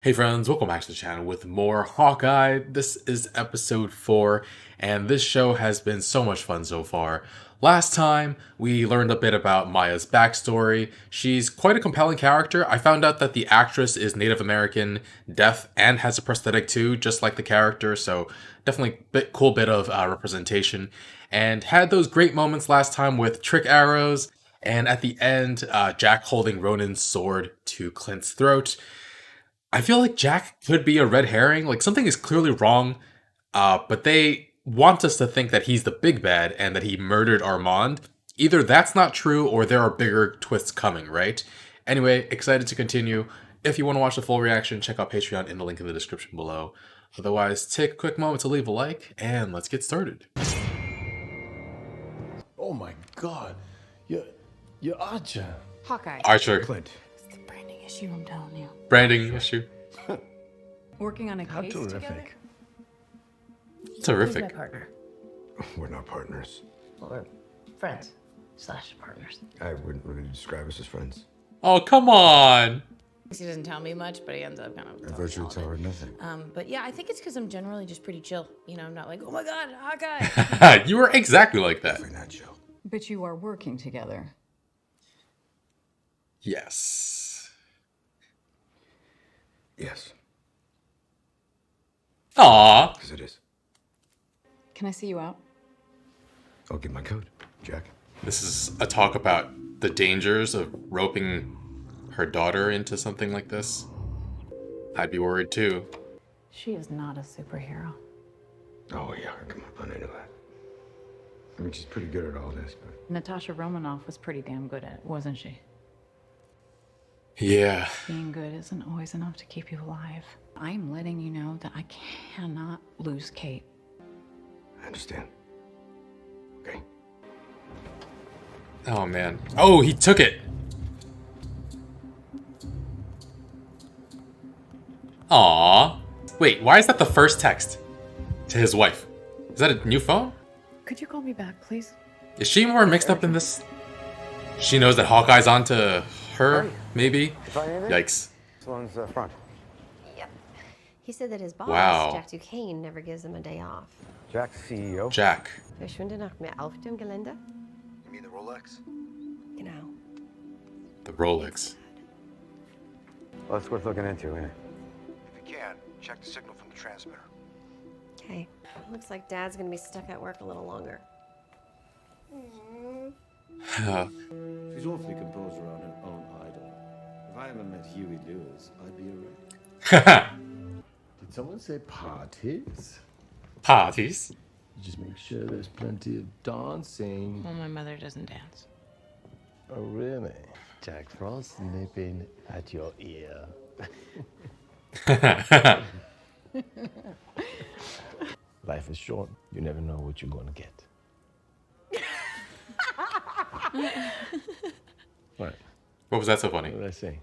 Hey friends, welcome back to the channel with more Hawkeye. This is episode 4, and this show has been so much fun so far. Last time, we learned a bit about Maya's backstory. She's quite a compelling character. I found out that the actress is Native American, deaf, and has a prosthetic too, just like the character, so definitely cool bit of representation. And had those great moments last time with trick arrows, and at the end, Jack holding Ronin's sword to Clint's throat. I feel like Jack could be a red herring. Like something is clearly wrong, but they want us to think that he's the big bad and that he murdered Armand. Either that's not true or there are bigger twists coming, right? Anyway, excited to continue. If you want to watch the full reaction, check out Patreon in the link in the description below. Otherwise, take a quick moment to leave a like, and let's get started. Oh my God, you're Archer. Hawkeye. Archer. Clint. It's the branding issue, I'm telling you. Branding issue. Working on a How case together? terrific. Who's my Terrific. partner? We're not partners. Well, we're friends slash partners. I wouldn't really describe us as friends. Oh, come on. He doesn't tell me much, but he ends up kind of. I virtually tell her nothing. But yeah, I think it's because I'm generally just pretty chill. You know, I'm not like, oh my God, Hawkeye. You were exactly like that. Definitely not Joe. But you are working together. Yes. Yes, Aww. because it is. Can I see you out? I'll get my code, Jack. This is a talk about the dangers of roping her daughter into something like this. I'd be worried too. She is not a superhero. Oh yeah, come on, I know that. I mean, she's pretty good at all this, but Natasha Romanoff was pretty damn good at it, wasn't she? Yeah. Being good isn't always enough to keep you alive. I'm letting you know that I cannot lose Kate. I understand. Okay. Oh man. Oh, he took it. Aww. Wait, why is that the first text to his wife? Is that a new phone? Could you call me back, please? Is she more mixed up in this? She knows that Hawkeye's onto her, maybe? Yikes. Sloan's front. Yep. He said that his boss, Wow. Jack Duquesne, never gives him a day off. Jack's CEO. Jack. Verschwinde noch mehr auf dem Gelände? You mean the Rolex? Genau. The Rolex. Well, that's worth looking into, isn't it? If you can, check the signal from the transmitter. Okay. Looks like Dad's gonna be stuck at work a little longer. She's awfully composed around her own idol. If I ever met Huey Lewis, I'd be a wreck. Did someone say parties? Parties. Just make sure there's plenty of dancing. Well, my mother doesn't dance. Oh really? Jack Frost nipping at your ear. Life is short. You never know what you're gonna get. What? What was that so funny? What did I say?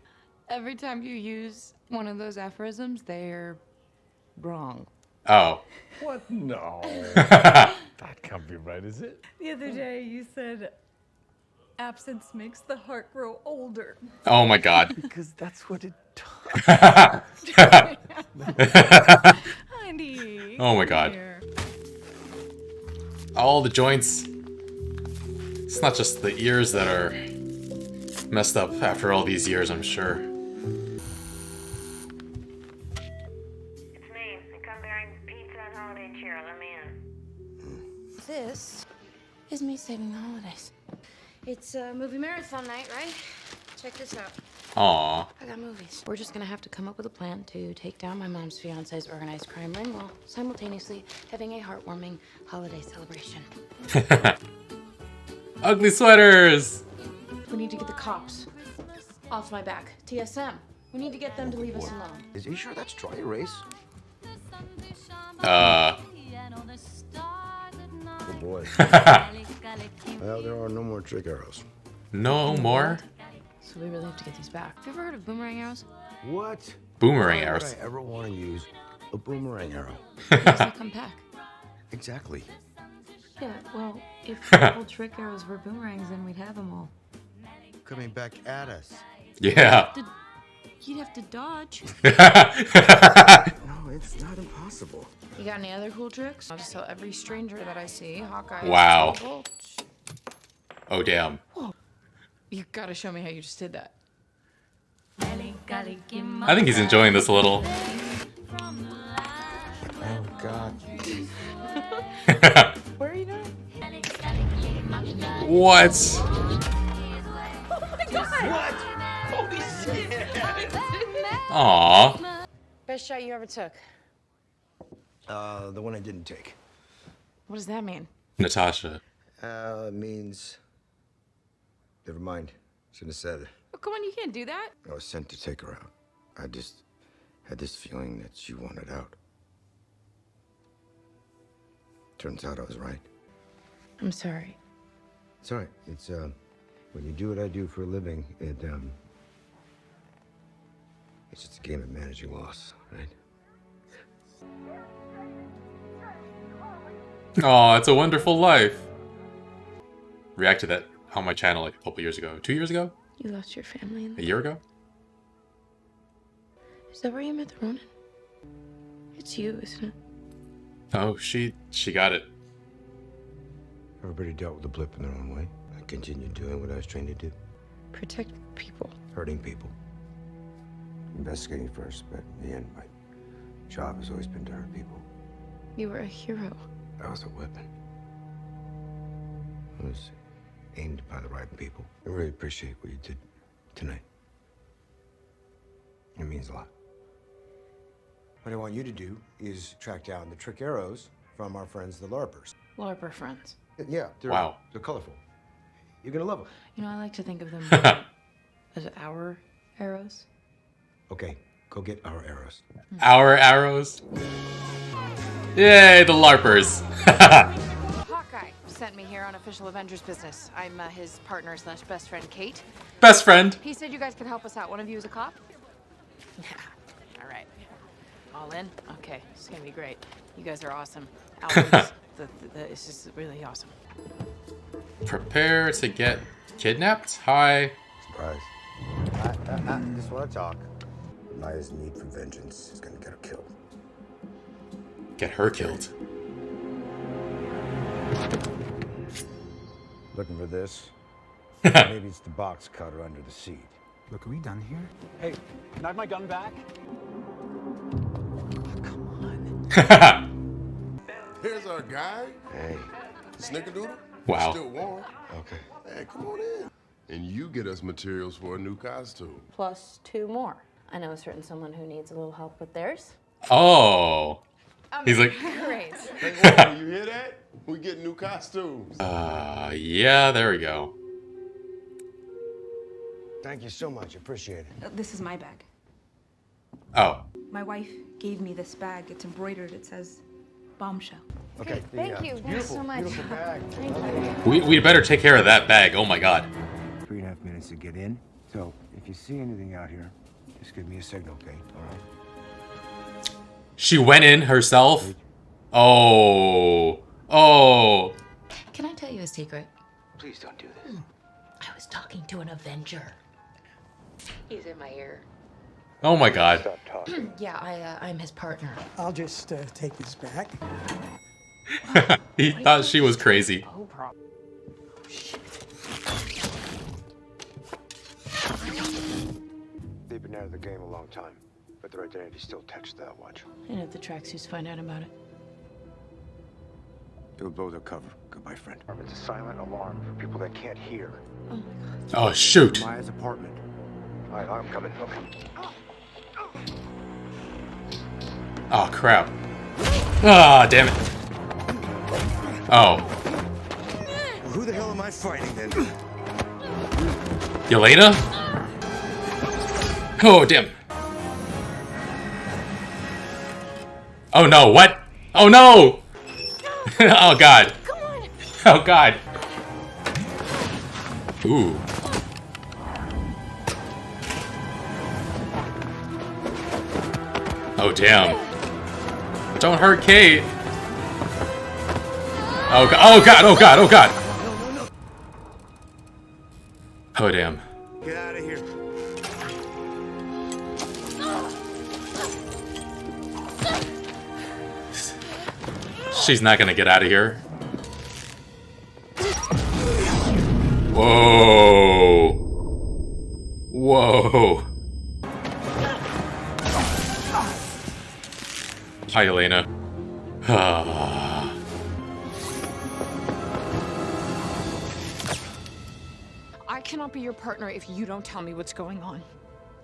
Every time you use one of those aphorisms, they're wrong. Oh. What? No. That can't be right, is it? The other day you said, absence makes the heart grow older. Oh my god. Because that's what it does. Honey. Oh my god. Here. All the joints. It's not just the ears that are messed up after all these years, I'm sure. It's me. I come bearing pizza and holiday cheer. Let me in. This is me saving the holidays. It's a movie marathon night, right? Check this out. Aww. I got movies. We're just gonna have to come up with a plan to take down my mom's fiance's organized crime ring while simultaneously having a heartwarming holiday celebration. Ugly sweaters! We need to get the cops off my back. TSM. We need to get them to leave us alone. Is he sure that's dry erase? Oh boy. Well, there are no more trick arrows. No more So we really have to get these back. Have you ever heard of boomerang arrows? What? boomerang Why would arrows. I ever want to use a boomerang arrow? Because they come back. Exactly. Yeah, well, if all trick arrows were boomerangs, then we'd have them all. Coming back at us. Yeah. you'd have to dodge. No, it's not impossible. You got any other cool tricks? I'll just tell every stranger that I see Hawkeye. Wow. Is 12 volts. Oh, damn. You gotta show me how you just did that. I think he's enjoying this a little. Oh, God. Where are you going? What? Aww. Best shot you ever took. The one I didn't take. What does that mean? Natasha. Means... Never mind. Shouldn't have said it. Oh, come on, you can't do that. I was sent to take her out. I just had this feeling that she wanted out. Turns out I was right. I'm sorry. It's all right. It's, when you do what I do for a living, it's just a game of managing loss, right? Aw, it's a wonderful life. Reacted that on my channel like a couple years ago. 2 years ago? You lost your family in A year ago? Is that where you met the Ronin? It's you, isn't it? Oh, she got it. Everybody dealt with the blip in their own way. I continued doing what I was trained to do. Protect people. Hurting people. Investigating first, but in the end, my job has always been to hurt people. You were a hero. That was a weapon. It was aimed by the right people. I really appreciate what you did tonight. It means a lot. What I want you to do is track down the trick arrows from our friends, the LARPers. LARPer friends. Yeah, Wow. They're colorful. You're gonna love them. You know, I like to think of them as our arrows. Okay, go get our arrows. Our arrows. Yay, the LARPers. Hawkeye sent me here on official Avengers business. I'm his partner slash best friend, Kate. Best friend. He said you guys could help us out. One of you is a cop? Yeah. All right. All in? Okay. It's going to be great. You guys are awesome. Albums, it's just really awesome. Prepare to get kidnapped? Hi. Surprise. Just want to talk. Maya's need for vengeance is gonna get her killed. Get her killed. Looking for this? Maybe it's the box cutter under the seat. Look, are we done here? Hey, can I have my gun back? Here's our guy. Hey. Snickerdoodle. Wow. Still warm. Okay. Hey, come on in. And you get us materials for a new costume. Plus 2 more. I know a certain someone who needs a little help with theirs. Oh. He's like, Great. Hey, you hear that? We get new costumes. yeah, there we go. Thank you so much. Appreciate it. This is my bag. Oh. My wife gave me this bag. It's embroidered. It says bombshell. Okay. Thank you. Thanks so much. Beautiful bag. We better take care of that bag. Oh my god. 3.5 minutes to get in. So if you see anything out here, just give me a signal, okay? All right. She went in herself? Oh. Oh. Can I tell you a secret? Please don't do this. I was talking to an Avenger. He's in my ear. Oh my god. Stop talking. Yeah, I'm his partner. I'll just take this back. He thought she was crazy. Oh, problem. They've been out of the game a long time, but their identity still attached to that watch. And if the tracksuits find out about it? It'll blow their cover. Goodbye, friend. It's a silent alarm for people that can't hear. Oh my god. Oh shoot. Maya's apartment. All right, I'm coming. Okay. Oh crap. Ah, damn it. Oh. Who the hell am I fighting then? Yelena? Oh damn. Oh no, what? Oh no! Oh god. Oh god. Ooh. Oh damn. Don't hurt Kate. Oh god, oh god, oh god, oh god. Oh damn. Get out of here. She's not gonna get out of here. Whoa. Whoa. Hi, Elena. I cannot be your partner if you don't tell me what's going on.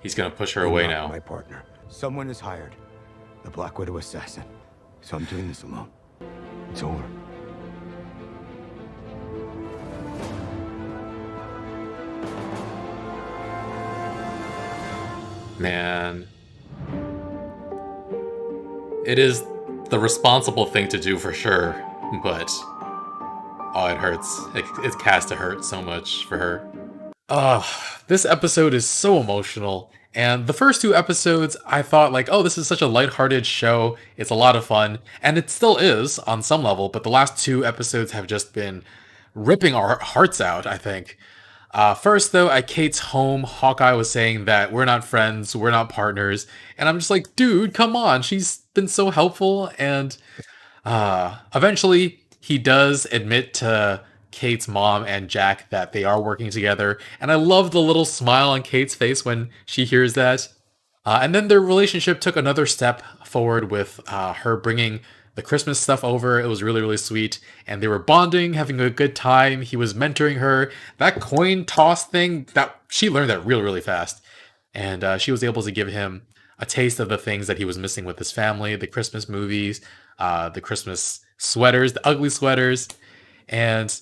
He's gonna push her away You're not now. my partner. Someone is hired. The Black Widow assassin. So I'm doing this alone. It's over. Man. It is the responsible thing to do for sure, but... oh, it hurts. It has to hurt so much for her. Ugh, this episode is so emotional. And the first two episodes, I thought like, oh, this is such a lighthearted show. It's a lot of fun. And it still is on some level, but the last two episodes have just been ripping our hearts out, I think. First, though, at Kate's home, Hawkeye was saying that we're not friends, we're not partners. And I'm just like, dude, come on. She's been so helpful. And eventually, he does admit to Kate's mom and Jack that they are working together. And I love the little smile on Kate's face when she hears that. And then their relationship took another step forward with her bringing the Christmas stuff over. It was really, really sweet. And they were bonding, having a good time. He was mentoring her. That coin toss thing, that she learned that really, really fast. And she was able to give him a taste of the things that he was missing with his family, the Christmas movies, the Christmas sweaters, the ugly sweaters. And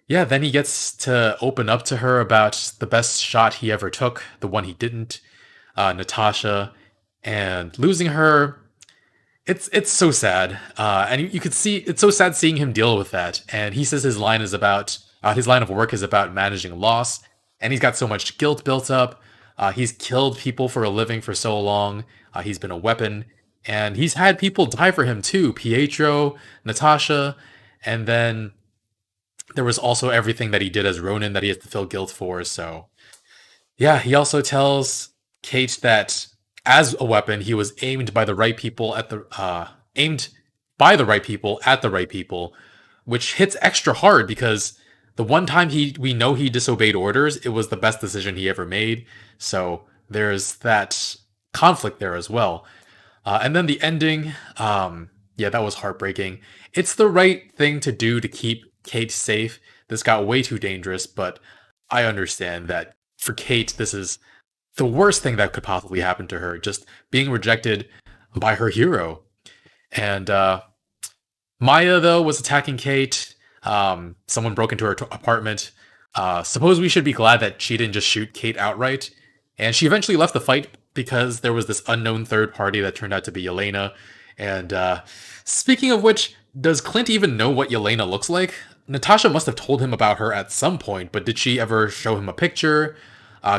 yeah, then he gets to open up to her about the best shot he ever took, the one he didn't, Natasha, and losing her. It's so sad, and you could see it's so sad seeing him deal with that. And he says his line of work is about managing loss, and he's got so much guilt built up. He's killed people for a living for so long. He's been a weapon, and he's had people die for him too. Pietro, Natasha, and then there was also everything that he did as Ronin that he has to feel guilt for. So yeah, he also tells Kate that as a weapon, he was aimed by the right people at the right people, which hits extra hard because the one time we know he disobeyed orders, it was the best decision he ever made. So there's that conflict there as well. And then the ending, yeah, that was heartbreaking. It's the right thing to do to keep Kate safe. This got way too dangerous, but I understand that for Kate, this is the worst thing that could possibly happen to her, just being rejected by her hero. And Maya, though, was attacking Kate. Someone broke into her apartment. Suppose we should be glad that she didn't just shoot Kate outright. And she eventually left the fight because there was this unknown third party that turned out to be Yelena. And speaking of which, does Clint even know what Yelena looks like? Natasha must have told him about her at some point, but did she ever show him a picture?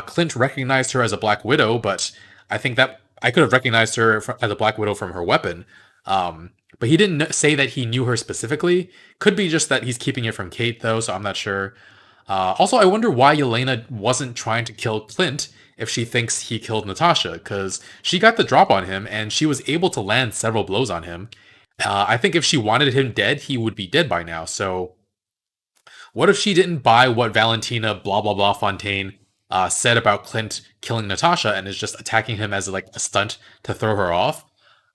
Clint recognized her as a Black Widow, but I think that I could have recognized her as a Black Widow from her weapon. But he didn't say that he knew her specifically. Could be just that he's keeping it from Kate, though, so I'm not sure. Also, I wonder why Yelena wasn't trying to kill Clint if she thinks he killed Natasha, because she got the drop on him, and she was able to land several blows on him. I think if she wanted him dead, he would be dead by now, so what if she didn't buy what Valentina blah blah blah Fontaine said about Clint killing Natasha and is just attacking him as like a stunt to throw her off?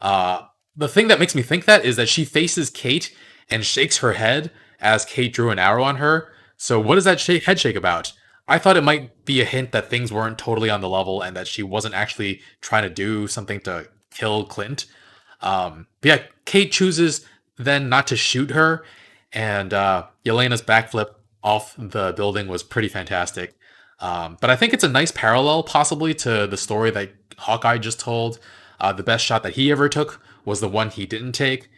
The thing that makes me think that is that she faces Kate and shakes her head as Kate drew an arrow on her. So what is that head shake about? I thought it might be a hint that things weren't totally on the level and that she wasn't actually trying to do something to kill Clint. But yeah, Kate chooses then not to shoot her, and Yelena's backflip off the building was pretty fantastic. But I think it's a nice parallel possibly to the story that Hawkeye just told. The best shot that he ever took was the one he didn't take.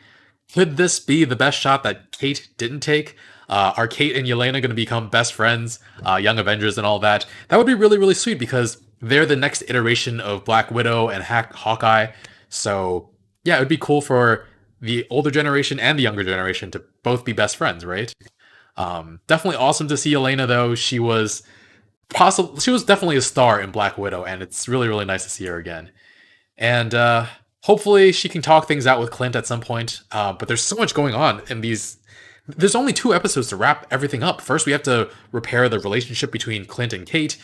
Could this be the best shot that Kate didn't take? Are Kate and Yelena going to become best friends, young Avengers and all that? That would be really, really sweet because they're the next iteration of Black Widow and Hawkeye. So yeah, it would be cool for the older generation and the younger generation to both be best friends, right? Definitely awesome to see Yelena, though. She was definitely a star in Black Widow, and it's really, really nice to see her again. And hopefully she can talk things out with Clint at some point. But there's so much going on in these. There's only 2 episodes to wrap everything up. First, we have to repair the relationship between Clint and Kate.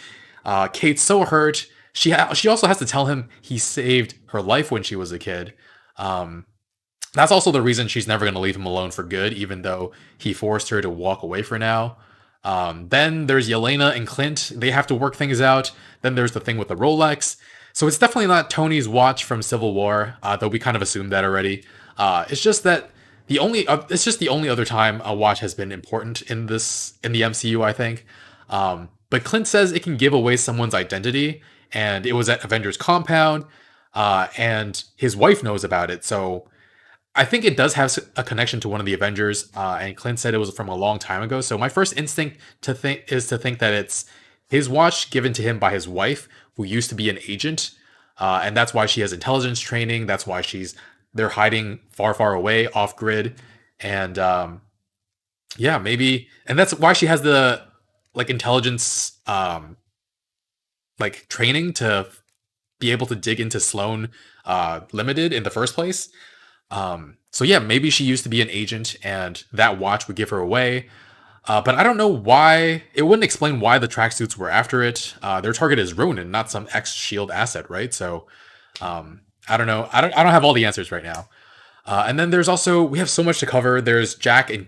Kate's so hurt. She also has to tell him he saved her life when she was a kid. That's also the reason she's never going to leave him alone for good, even though he forced her to walk away for now. Then there's Yelena and Clint. They have to work things out. Then there's the thing with the Rolex. So it's definitely not Tony's watch from Civil War, though we kind of assumed that already. It's just that it's just the only other time a watch has been important in the MCU, I think. But Clint says it can give away someone's identity, and it was at Avengers Compound, and his wife knows about it. So I think it does have a connection to one of the Avengers, and Clint said it was from a long time ago. So my first instinct is to think that it's his watch given to him by his wife, who used to be an agent, and that's why she has intelligence training. That's why they're hiding far, far away, off grid, and yeah, maybe, and that's why she has the intelligence training to be able to dig into Sloan Limited in the first place. So yeah, maybe she used to be an agent and that watch would give her away. But I don't know why. It wouldn't explain why the tracksuits were after it. Their target is Ronin, not some ex-Shield asset, right? So I don't know. I don't have all the answers right now. And then we have so much to cover. There's Jack and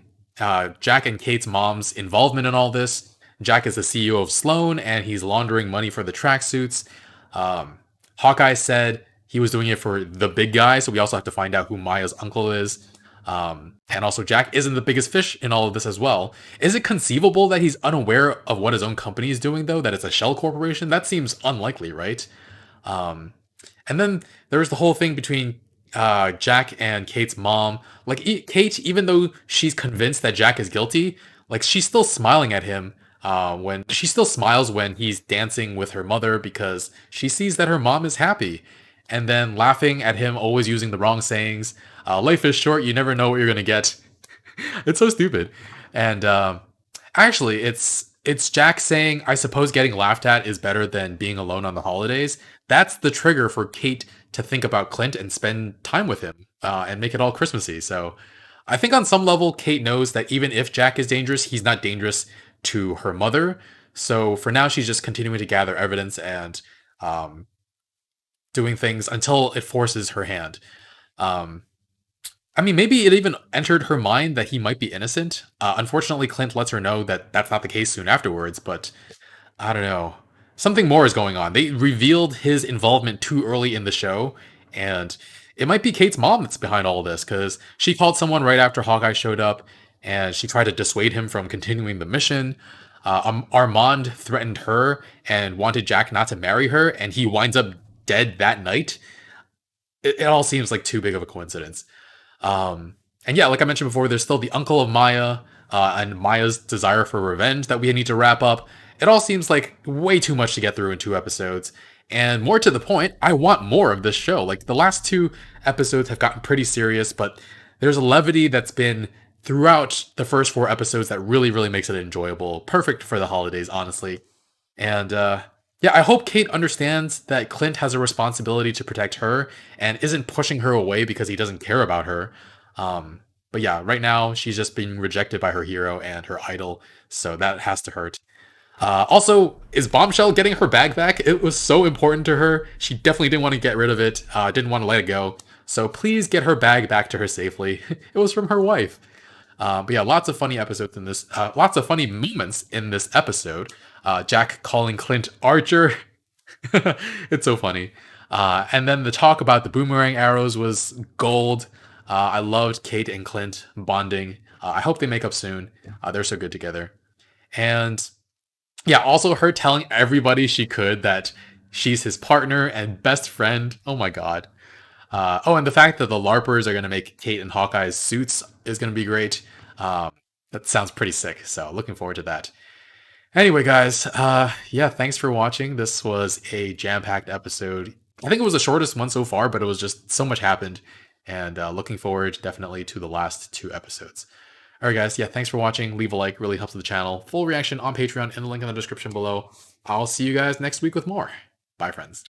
Kate's mom's involvement in all this. Jack is the CEO of Sloan, and he's laundering money for the tracksuits. Hawkeye said he was doing it for the big guy, so we also have to find out who Maya's uncle is. And also, Jack isn't the biggest fish in all of this as well. Is it conceivable that he's unaware of what his own company is doing, though? That it's a shell corporation? That seems unlikely, right? And then there's the whole thing between Jack and Kate's mom. Kate, even though she's convinced that Jack is guilty, she's still smiling at him when she still smiles when he's dancing with her mother because she sees that her mom is happy. And then laughing at him always using the wrong sayings. Life is short, you never know what you're going to get. It's so stupid. And actually, it's Jack saying, I suppose getting laughed at is better than being alone on the holidays. That's the trigger for Kate to think about Clint and spend time with him and make it all Christmassy. So I think on some level, Kate knows that even if Jack is dangerous, he's not dangerous to her mother. So for now, she's just continuing to gather evidence and doing things until it forces her hand. I mean, maybe it even entered her mind that he might be innocent. Unfortunately, Clint lets her know that that's not the case soon afterwards, but I don't know. Something more is going on. They revealed his involvement too early in the show, and it might be Kate's mom that's behind all this, because she called someone right after Hawkeye showed up, and she tried to dissuade him from continuing the mission. Armand threatened her and wanted Jack not to marry her, and he winds up dead that night. It all seems like too big of a coincidence. And yeah, like I mentioned before, there's still the uncle of Maya and Maya's desire for revenge that we need to wrap up. It all seems like way too much to get through in 2 episodes. And more to the point, I want more of this show. The last 2 episodes have gotten pretty serious, but there's a levity that's been throughout the first 4 episodes that really, really makes it enjoyable. Perfect for the holidays, honestly. And yeah, I hope Kate understands that Clint has a responsibility to protect her and isn't pushing her away because he doesn't care about her. But yeah, right now she's just being rejected by her hero and her idol, so that has to hurt. Also, is Bombshell getting her bag back? It was so important to her. She definitely didn't want to get rid of it, didn't want to let it go. So please get her bag back to her safely. It was from her wife. But yeah, lots of funny episodes in this, lots of funny moments in this episode. Jack calling Clint Archer. It's so funny. And then the talk about the boomerang arrows was gold. I loved Kate and Clint bonding. I hope they make up soon. They're so good together. And yeah, also her telling everybody she could that she's his partner and best friend. Oh my god. Oh, and the fact that the LARPers are going to make Kate and Hawkeye's suits is going to be great. That sounds pretty sick. So looking forward to that. Anyway, guys, yeah, thanks for watching. This was a jam-packed episode. I think it was the shortest one so far, but it was just so much happened. And looking forward definitely to the last 2 episodes. Alright guys, yeah, thanks for watching. Leave a like, really helps the channel. Full reaction on Patreon in the link in the description below. I'll see you guys next week with more. Bye, friends.